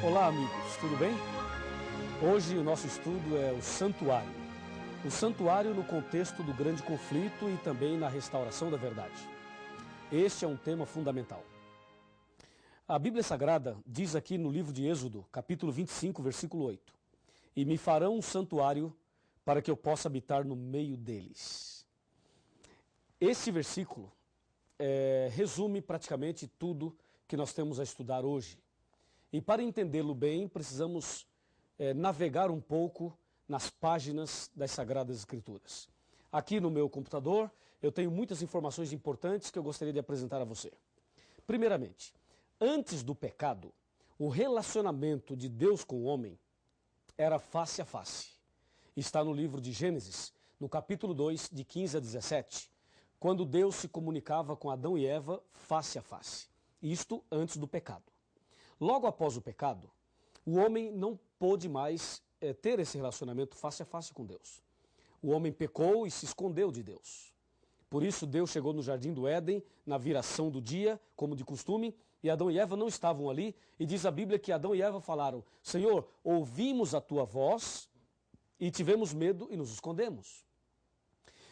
Olá, amigos, tudo bem? Hoje o nosso estudo é o santuário. O santuário no contexto do grande conflito e também na restauração da verdade. Este é um tema fundamental. A Bíblia Sagrada diz aqui no livro de Êxodo, capítulo 25, versículo 8: E me farão um santuário para que eu possa habitar no meio deles. Esse versículo resume praticamente tudo que nós temos a estudar hoje. E para entendê-lo bem, precisamos navegar um pouco nas páginas das Sagradas Escrituras. Aqui no meu computador, eu tenho muitas informações importantes que eu gostaria de apresentar a você. Primeiramente, antes do pecado, o relacionamento de Deus com o homem era face a face. Está no livro de Gênesis, no capítulo 2, de 15 a 17, quando Deus se comunicava com Adão e Eva face a face. Isto antes do pecado. Logo após o pecado, o homem não pôde mais ter esse relacionamento face a face com Deus. O homem pecou e se escondeu de Deus. Por isso Deus chegou no jardim do Éden, na viração do dia, como de costume, e Adão e Eva não estavam ali, e diz a Bíblia que Adão e Eva falaram: Senhor, ouvimos a tua voz e tivemos medo e nos escondemos.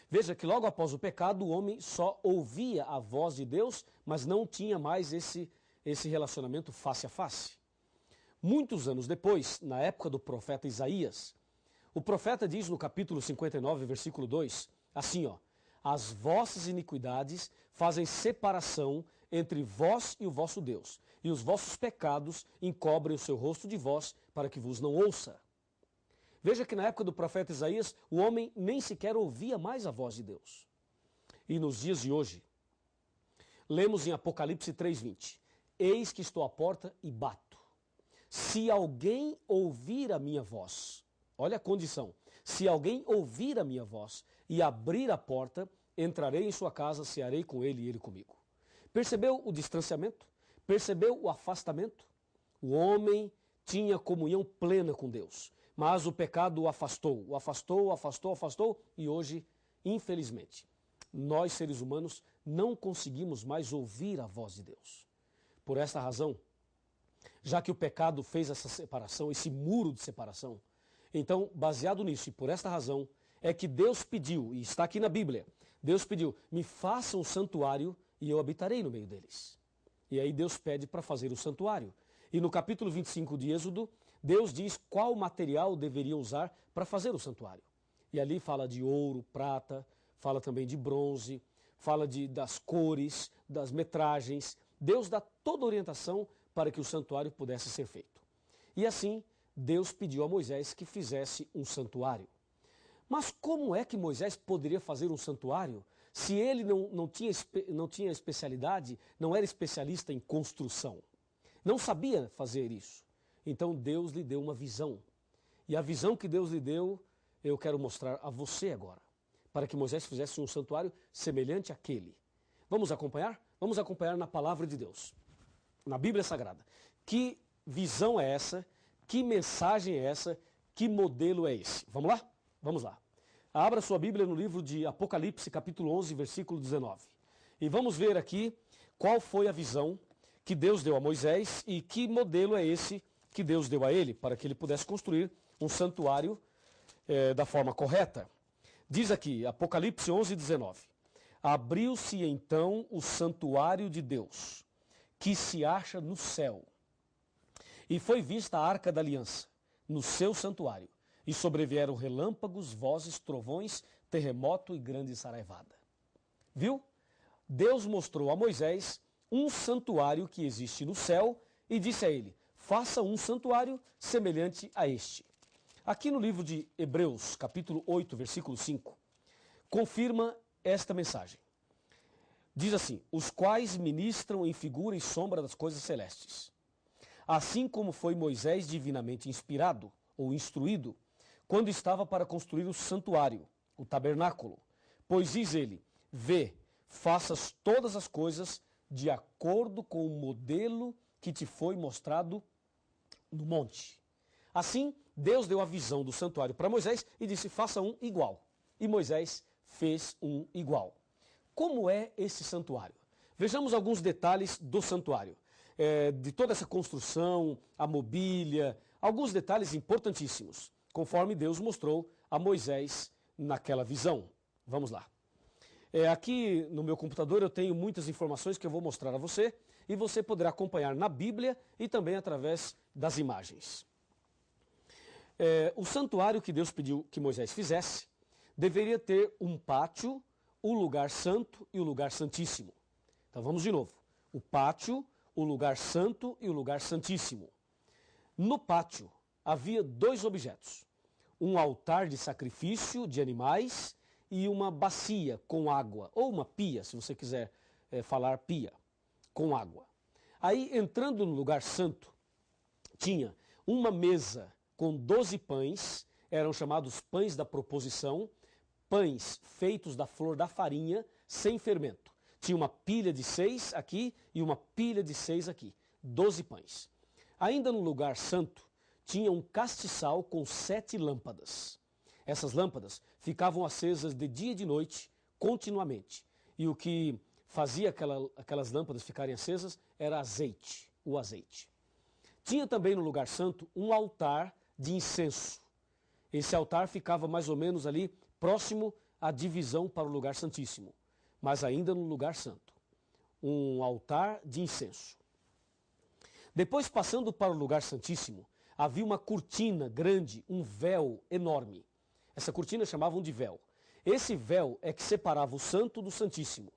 Veja que logo após o pecado, o homem só ouvia a voz de Deus, mas não tinha mais esse relacionamento face a face. Muitos anos depois, na época do profeta Isaías, o profeta diz no capítulo 59, versículo 2, assim, as vossas iniquidades fazem separação entre vós e o vosso Deus, e os vossos pecados encobrem o seu rosto de vós, para que vos não ouça. Veja que na época do profeta Isaías, o homem nem sequer ouvia mais a voz de Deus. E nos dias de hoje, lemos em Apocalipse 3:20, eis que estou à porta e bato. Se alguém ouvir a minha voz, olha a condição, se alguém ouvir a minha voz e abrir a porta, entrarei em sua casa, cearei com ele e ele comigo. Percebeu o distanciamento? Percebeu o afastamento? O homem tinha comunhão plena com Deus, mas o pecado o afastou, e hoje, infelizmente, nós seres humanos não conseguimos mais ouvir a voz de Deus. Por esta razão, já que o pecado fez essa separação, esse muro de separação, então, baseado nisso e por esta razão, é que Deus pediu, e está aqui na Bíblia, Deus pediu, me faça um santuário e eu habitarei no meio deles. E aí Deus pede para fazer o santuário. E no capítulo 25 de Êxodo, Deus diz qual material deveria usar para fazer o santuário. E ali fala de ouro, prata, fala também de bronze, fala das cores, das metragens. Deus dá toda a orientação para que o santuário pudesse ser feito. E assim, Deus pediu a Moisés que fizesse um santuário. Mas como é que Moisés poderia fazer um santuário se ele não tinha especialidade, não era especialista em construção? Não sabia fazer isso. Então Deus lhe deu uma visão. E a visão que Deus lhe deu, eu quero mostrar a você agora, para que Moisés fizesse um santuário semelhante àquele. Vamos acompanhar? Vamos acompanhar na palavra de Deus, na Bíblia Sagrada. Que visão é essa? Que mensagem é essa? Que modelo é esse? Vamos lá? Vamos lá. Abra sua Bíblia no livro de Apocalipse, capítulo 11, versículo 19. E vamos ver aqui qual foi a visão que Deus deu a Moisés e que modelo é esse que Deus deu a ele, para que ele pudesse construir um santuário da forma correta. Diz aqui, Apocalipse 11, 19. Abriu-se então o santuário de Deus, que se acha no céu. E foi vista a arca da aliança, no seu santuário. E sobrevieram relâmpagos, vozes, trovões, terremoto e grande saraivada. Viu? Deus mostrou a Moisés um santuário que existe no céu e disse a ele, faça um santuário semelhante a este. Aqui no livro de Hebreus, capítulo 8, versículo 5, confirma esta mensagem. Diz assim, os quais ministram em figura e sombra das coisas celestes. Assim como foi Moisés divinamente inspirado ou instruído, quando estava para construir o santuário, o tabernáculo. Pois diz ele, vê, faças todas as coisas de acordo com o modelo que te foi mostrado no monte. Assim, Deus deu a visão do santuário para Moisés e disse, faça um igual. E Moisés fez um igual. Como é esse santuário? Vejamos alguns detalhes do santuário. de toda essa construção, a mobília, alguns detalhes importantíssimos, conforme Deus mostrou a Moisés naquela visão. Vamos lá. Aqui no meu computador eu tenho muitas informações que eu vou mostrar a você e você poderá acompanhar na Bíblia e também através das imagens. O santuário que Deus pediu que Moisés fizesse deveria ter um pátio, o lugar santo e o lugar santíssimo. Então vamos de novo. O pátio, o lugar santo e o lugar santíssimo. No pátio havia dois objetos. Um altar de sacrifício de animais e uma bacia com água, ou uma pia, se você quiser falar pia, com água. Aí, entrando no lugar santo, tinha uma mesa com 12 pães, eram chamados pães da proposição, pães feitos da flor da farinha, sem fermento. Tinha uma pilha de 6 aqui e uma pilha de 6 aqui, 12 pães. Ainda no lugar santo, tinha um castiçal com 7 lâmpadas. Essas lâmpadas ficavam acesas de dia e de noite, continuamente. E o que fazia aquelas lâmpadas ficarem acesas era azeite, o azeite. Tinha também no lugar santo um altar de incenso. Esse altar ficava mais ou menos ali próximo à divisão para o lugar santíssimo, mas ainda no lugar santo. Um altar de incenso. Depois, passando para o lugar santíssimo, havia uma cortina grande, um véu enorme. Essa cortina chamavam de véu. Esse véu é que separava o santo do santíssimo.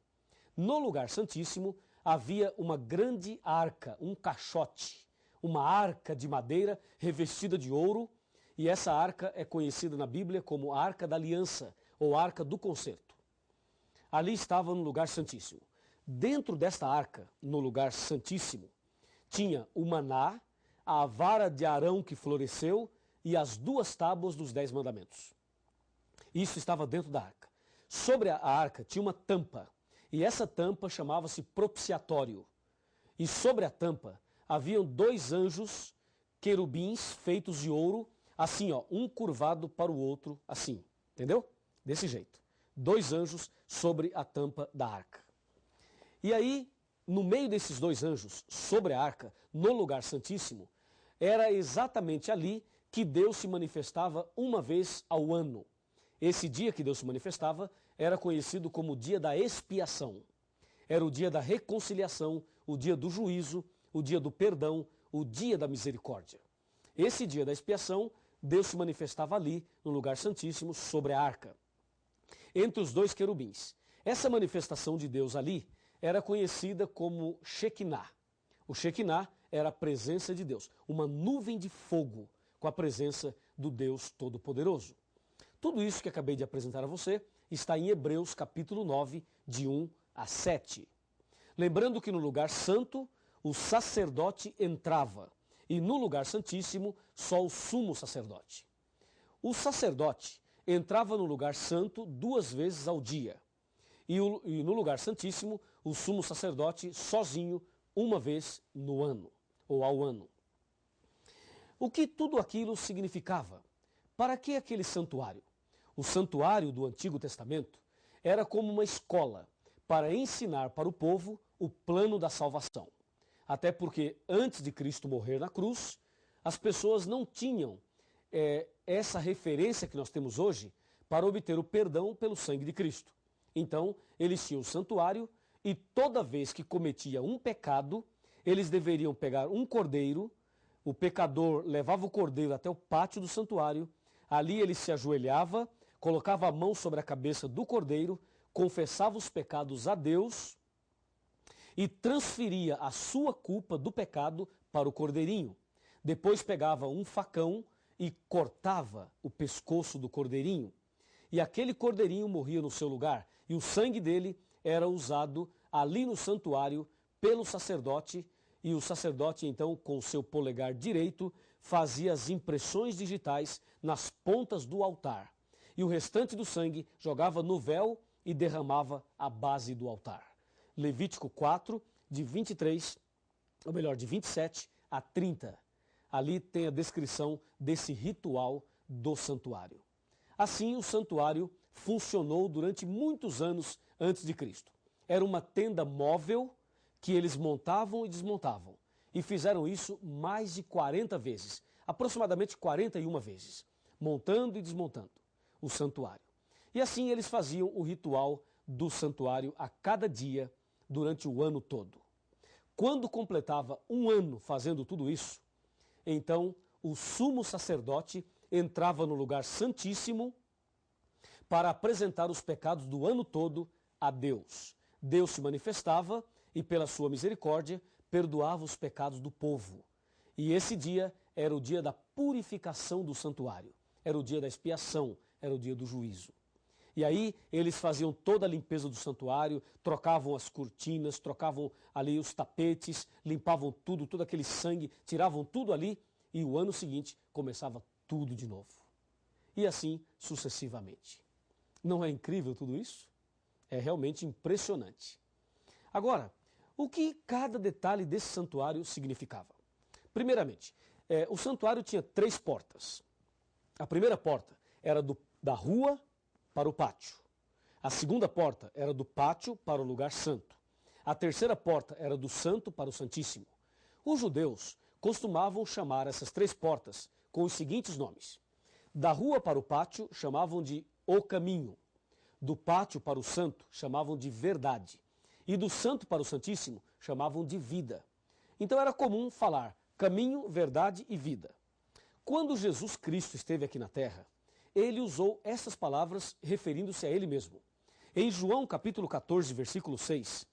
No lugar santíssimo havia uma grande arca, um caixote, uma arca de madeira revestida de ouro, e essa arca é conhecida na Bíblia como a Arca da Aliança, ou Arca do Concerto. Ali estava no lugar santíssimo. Dentro desta arca, no lugar santíssimo, tinha o maná, a vara de Arão que floresceu e as 2 tábuas dos 10 mandamentos. Isso estava dentro da arca. Sobre a arca tinha uma tampa, e essa tampa chamava-se propiciatório. E sobre a tampa haviam 2 anjos querubins feitos de ouro, assim, ó, um curvado para o outro, assim, entendeu? Desse jeito. 2 anjos sobre a tampa da arca. E aí, no meio desses 2 anjos, sobre a arca, no lugar santíssimo, era exatamente ali que Deus se manifestava uma vez ao ano. Esse dia que Deus se manifestava era conhecido como o dia da expiação. Era o dia da reconciliação, o dia do juízo, o dia do perdão, o dia da misericórdia. Esse dia da expiação, Deus se manifestava ali, no lugar santíssimo, sobre a arca, entre os 2 querubins. Essa manifestação de Deus ali era conhecida como Shekinah. O Shekinah era a presença de Deus, uma nuvem de fogo com a presença do Deus Todo-Poderoso. Tudo isso que acabei de apresentar a você está em Hebreus capítulo 9, de 1 a 7. Lembrando que no lugar santo, o sacerdote entrava, e no lugar santíssimo, só o sumo sacerdote. O sacerdote entrava no lugar santo 2 vezes ao dia, e no lugar santíssimo, o sumo sacerdote sozinho, 1 vez no ano, ou ao ano. O que tudo aquilo significava? Para que aquele santuário? O santuário do Antigo Testamento era como uma escola para ensinar para o povo o plano da salvação. Até porque antes de Cristo morrer na cruz, as pessoas não tinham essa referência que nós temos hoje para obter o perdão pelo sangue de Cristo. Então, eles tinham o santuário e toda vez que cometia um pecado, eles deveriam pegar um cordeiro, o pecador levava o cordeiro até o pátio do santuário, ali ele se ajoelhava, colocava a mão sobre a cabeça do cordeiro, confessava os pecados a Deus e transferia a sua culpa do pecado para o cordeirinho. Depois pegava um facão e cortava o pescoço do cordeirinho. E aquele cordeirinho morria no seu lugar, e o sangue dele era usado ali no santuário pelo sacerdote, e o sacerdote então com o seu polegar direito fazia as impressões digitais nas pontas do altar. E o restante do sangue jogava no véu e derramava à base do altar. Levítico 4, de 27 a 30. Ali tem a descrição desse ritual do santuário. Assim, o santuário funcionou durante muitos anos antes de Cristo. Era uma tenda móvel que eles montavam e desmontavam. e fizeram isso mais de 40 vezes, aproximadamente 41 vezes, montando e desmontando o santuário. E assim eles faziam o ritual do santuário a cada dia durante o ano todo. Quando completava um ano fazendo tudo isso, então o sumo sacerdote entrava no lugar santíssimo para apresentar os pecados do ano todo a Deus. Deus se manifestava e, pela sua misericórdia, perdoava os pecados do povo. E esse dia era o dia da purificação do santuário, era o dia da expiação, era o dia do juízo. E aí eles faziam toda a limpeza do santuário, trocavam as cortinas, trocavam ali os tapetes, limpavam tudo, todo aquele sangue, tiravam tudo ali e o ano seguinte começava tudo de novo. E assim sucessivamente. Não é incrível tudo isso? É realmente impressionante. Agora, o que cada detalhe desse santuário significava? Primeiramente, o santuário tinha 3 portas. A primeira porta era da rua para o pátio. A segunda porta era do pátio para o lugar santo. A terceira porta era do santo para o santíssimo. Os judeus costumavam chamar essas 3 portas com os seguintes nomes. Da rua para o pátio chamavam de o caminho. Do pátio para o santo chamavam de verdade. E do santo para o santíssimo chamavam de vida. Então era comum falar caminho, verdade e vida. Quando Jesus Cristo esteve aqui na terra, ele usou essas palavras referindo-se a ele mesmo. Em João capítulo 14, versículo 6,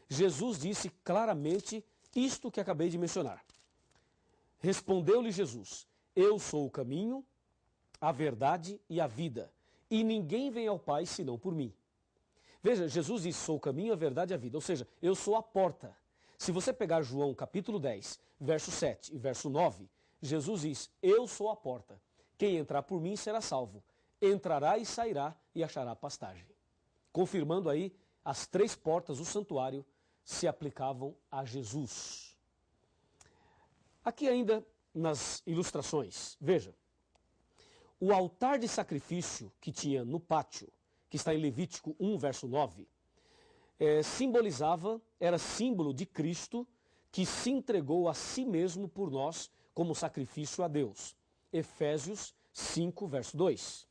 Jesus disse claramente isto que acabei de mencionar. Respondeu-lhe Jesus, eu sou o caminho, a verdade e a vida, e ninguém vem ao Pai senão por mim. Veja, Jesus disse, sou o caminho, a verdade e a vida, ou seja, eu sou a porta. Se você pegar João capítulo 10, verso 7 e verso 9, Jesus diz, eu sou a porta. Quem entrar por mim será salvo. Entrará e sairá e achará pastagem. Confirmando aí, as 3 portas do santuário se aplicavam a Jesus. Aqui ainda nas ilustrações, veja, o altar de sacrifício que tinha no pátio, que está em Levítico 1, verso 9, era símbolo de Cristo que se entregou a si mesmo por nós como sacrifício a Deus. Efésios 5, verso 2.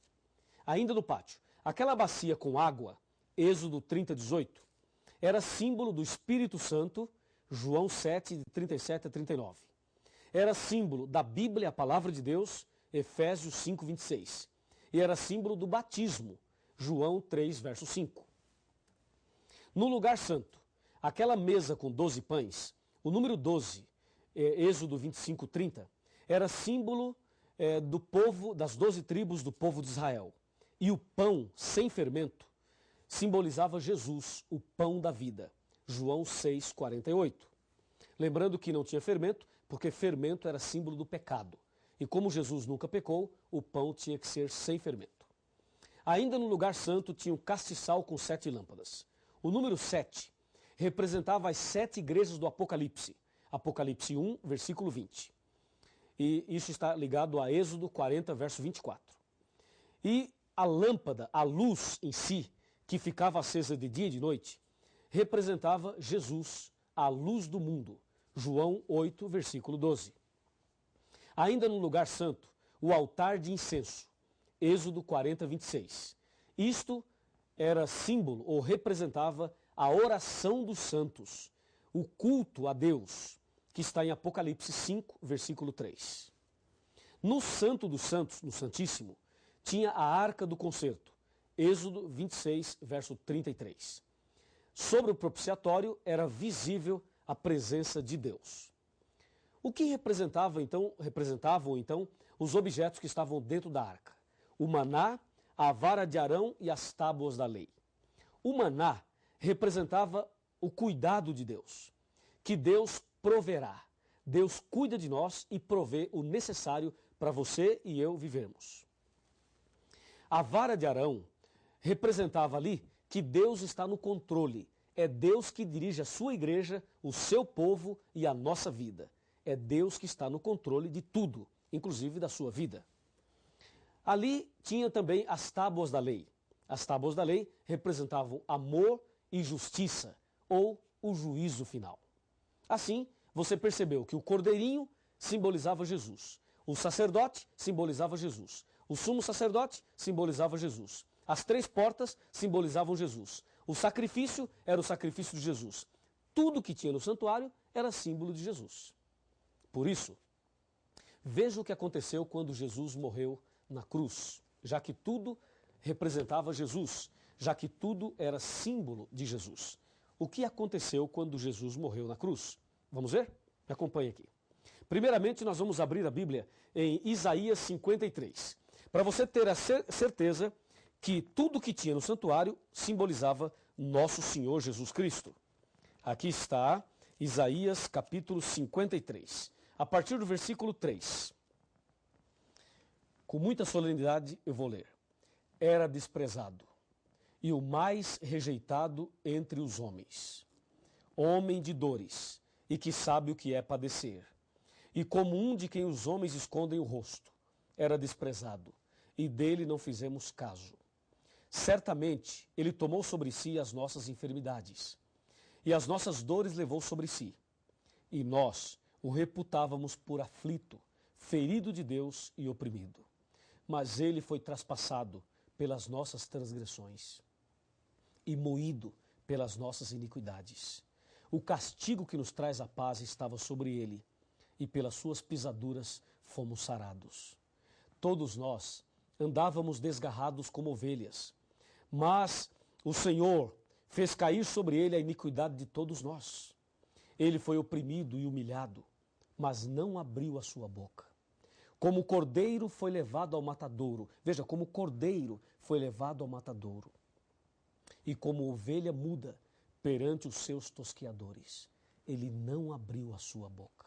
Ainda no pátio, aquela bacia com água, Êxodo 30, 18, era símbolo do Espírito Santo, João 7, de 37 a 39. Era símbolo da Bíblia, a palavra de Deus, Efésios 5, 26. E era símbolo do batismo, João 3, verso 5. No lugar santo, aquela mesa com 12 pães, o número 12, Êxodo 25, 30, era símbolo do povo, das 12 tribos do povo de Israel. E o pão sem fermento simbolizava Jesus, o pão da vida. João 6, 48. Lembrando que não tinha fermento, porque fermento era símbolo do pecado. E como Jesus nunca pecou, o pão tinha que ser sem fermento. Ainda no lugar santo tinha um castiçal com 7 lâmpadas. O número 7 representava as 7 igrejas do Apocalipse. Apocalipse 1, versículo 20. E isso está ligado a Êxodo 40, verso 24. E a lâmpada, a luz em si, que ficava acesa de dia e de noite, representava Jesus, a luz do mundo. João 8, versículo 12. Ainda no lugar santo, o altar de incenso. Êxodo 40, 26. Isto era símbolo ou representava a oração dos santos, o culto a Deus, que está em Apocalipse 5, versículo 3. No Santo dos Santos, no Santíssimo, tinha a Arca do Concerto, Êxodo 26, verso 33. Sobre o propiciatório era visível a presença de Deus. O que representavam então os objetos que estavam dentro da arca? O maná, a vara de Arão e as tábuas da lei. O maná representava o cuidado de Deus, que Deus proverá. Deus cuida de nós e provê o necessário para você e eu vivermos. A vara de Arão representava ali que Deus está no controle. É Deus que dirige a sua igreja, o seu povo e a nossa vida. É Deus que está no controle de tudo, inclusive da sua vida. Ali tinha também as tábuas da lei. As tábuas da lei representavam amor e justiça, ou o juízo final. Assim, você percebeu que o cordeirinho simbolizava Jesus, o sacerdote simbolizava Jesus, o sumo sacerdote simbolizava Jesus, as 3 portas simbolizavam Jesus, o sacrifício era o sacrifício de Jesus. Tudo que tinha no santuário era símbolo de Jesus. Por isso, veja o que aconteceu quando Jesus morreu na cruz, já que tudo representava Jesus, já que tudo era símbolo de Jesus. O que aconteceu quando Jesus morreu na cruz? Vamos ver? Me acompanhe aqui. Primeiramente, nós vamos abrir a Bíblia em Isaías 53, para você ter a certeza que tudo que tinha no santuário simbolizava nosso Senhor Jesus Cristo. Aqui está Isaías capítulo 53, a partir do versículo 3. Com muita solenidade eu vou ler. Era desprezado e o mais rejeitado entre os homens, homem de dores e que sabe o que é padecer, e como um de quem os homens escondem o rosto, era desprezado, e dele não fizemos caso. Certamente ele tomou sobre si as nossas enfermidades, e as nossas dores levou sobre si, e nós o reputávamos por aflito, ferido de Deus e oprimido. Mas ele foi traspassado pelas nossas transgressões e moído pelas nossas iniquidades. O castigo que nos traz a paz estava sobre ele, e pelas suas pisaduras fomos sarados. Todos nós andávamos desgarrados como ovelhas, mas o Senhor fez cair sobre ele a iniquidade de todos nós. Ele foi oprimido e humilhado, mas não abriu a sua boca. Como cordeiro foi levado ao matadouro. Veja, como cordeiro foi levado ao matadouro. E como ovelha muda perante os seus tosqueadores. Ele não abriu a sua boca.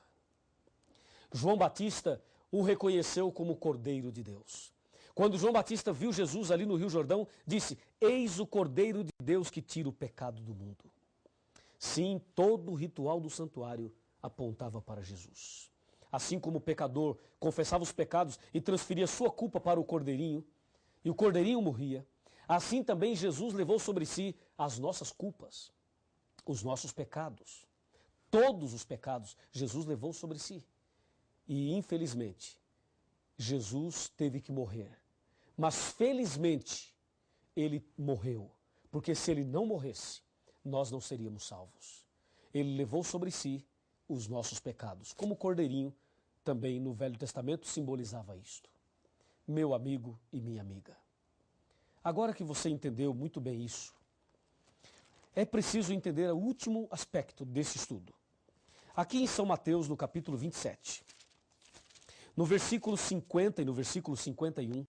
João Batista o reconheceu como cordeiro de Deus. Quando João Batista viu Jesus ali no Rio Jordão, disse: eis o Cordeiro de Deus que tira o pecado do mundo. Sim, todo o ritual do santuário apontava para Jesus. Assim como o pecador confessava os pecados e transferia sua culpa para o cordeirinho, e o cordeirinho morria, assim também Jesus levou sobre si as nossas culpas, os nossos pecados. Todos os pecados Jesus levou sobre si. E, infelizmente, Jesus teve que morrer. Mas, felizmente, ele morreu. Porque se ele não morresse, nós não seríamos salvos. Ele levou sobre si os nossos pecados. Como o cordeirinho, também no Velho Testamento, simbolizava isto. Meu amigo e minha amiga. Agora que você entendeu muito bem isso, é preciso entender o último aspecto desse estudo. Aqui em São Mateus, no capítulo 27, no versículo 50 e no versículo 51,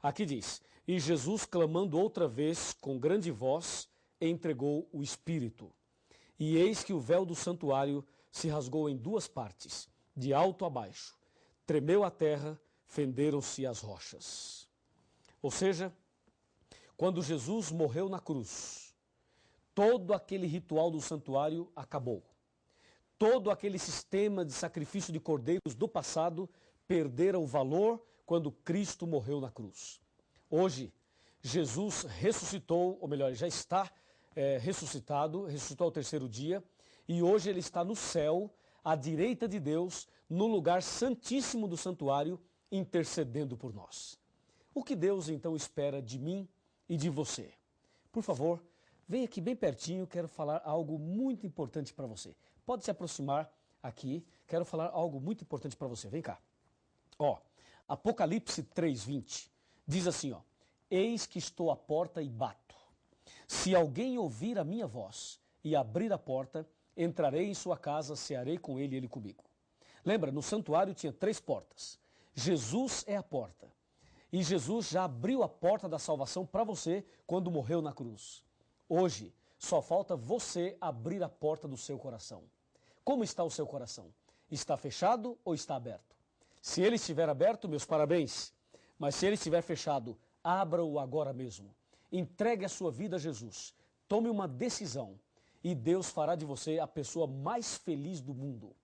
aqui diz: e Jesus, clamando outra vez com grande voz, entregou o Espírito. E eis que o véu do santuário se rasgou em 2 partes, de alto a baixo. Tremeu a terra, fenderam-se as rochas. Ou seja, quando Jesus morreu na cruz, todo aquele ritual do santuário acabou. Todo aquele sistema de sacrifício de cordeiros do passado perdera o valor quando Cristo morreu na cruz. Hoje, Jesus ressuscitou, ou melhor, já está ressuscitado, ressuscitou ao 3º dia, e hoje ele está no céu, à direita de Deus, no lugar santíssimo do santuário, intercedendo por nós. O que Deus então espera de mim e de você? Por favor, vem aqui bem pertinho, quero falar algo muito importante para você. Pode se aproximar aqui, quero falar algo muito importante para você. Vem cá. Apocalipse 3:20 diz assim, eis que estou à porta e bato. Se alguém ouvir a minha voz e abrir a porta, entrarei em sua casa, cearei com ele e ele comigo. Lembra, no santuário tinha 3 portas. Jesus é a porta. E Jesus já abriu a porta da salvação para você quando morreu na cruz. Hoje, só falta você abrir a porta do seu coração. Como está o seu coração? Está fechado ou está aberto? Se ele estiver aberto, meus parabéns. Mas se ele estiver fechado, abra-o agora mesmo. Entregue a sua vida a Jesus. Tome uma decisão e Deus fará de você a pessoa mais feliz do mundo.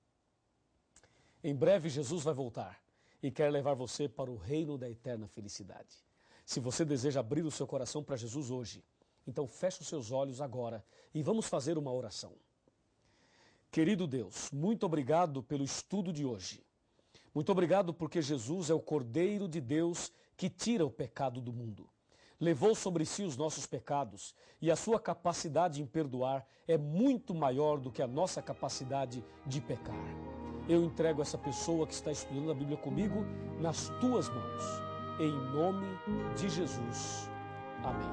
Em breve Jesus vai voltar e quer levar você para o reino da eterna felicidade. Se você deseja abrir o seu coração para Jesus hoje, então feche os seus olhos agora e vamos fazer uma oração. Querido Deus, muito obrigado pelo estudo de hoje. Muito obrigado porque Jesus é o Cordeiro de Deus que tira o pecado do mundo. Levou sobre si os nossos pecados e a sua capacidade em perdoar é muito maior do que a nossa capacidade de pecar. Eu entrego essa pessoa que está estudando a Bíblia comigo nas tuas mãos. Em nome de Jesus. Amém.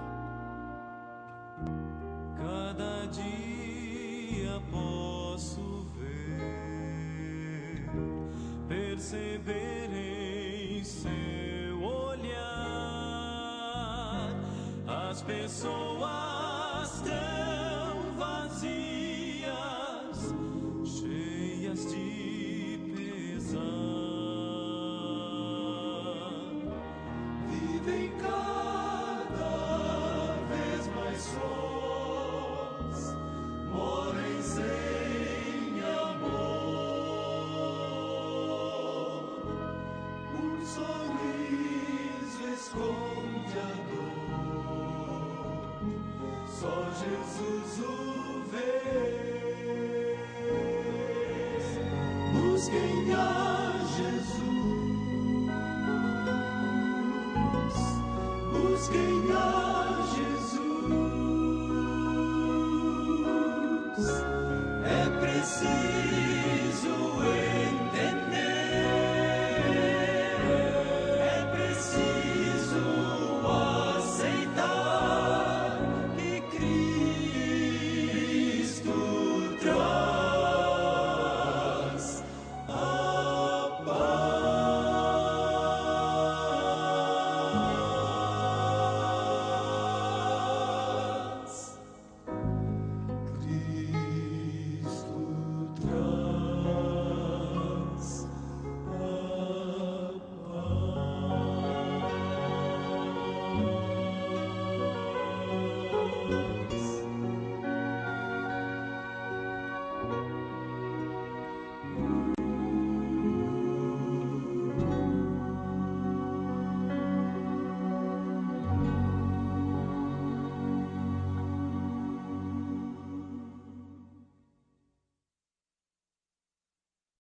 Cada dia posso ver, perceber em seu olhar as pessoas tão vazias, cheias de pesar, vivem cada vez mais sós, morem sem amor. Um sorriso esconde a dor, só Jesus o vê. Busquem a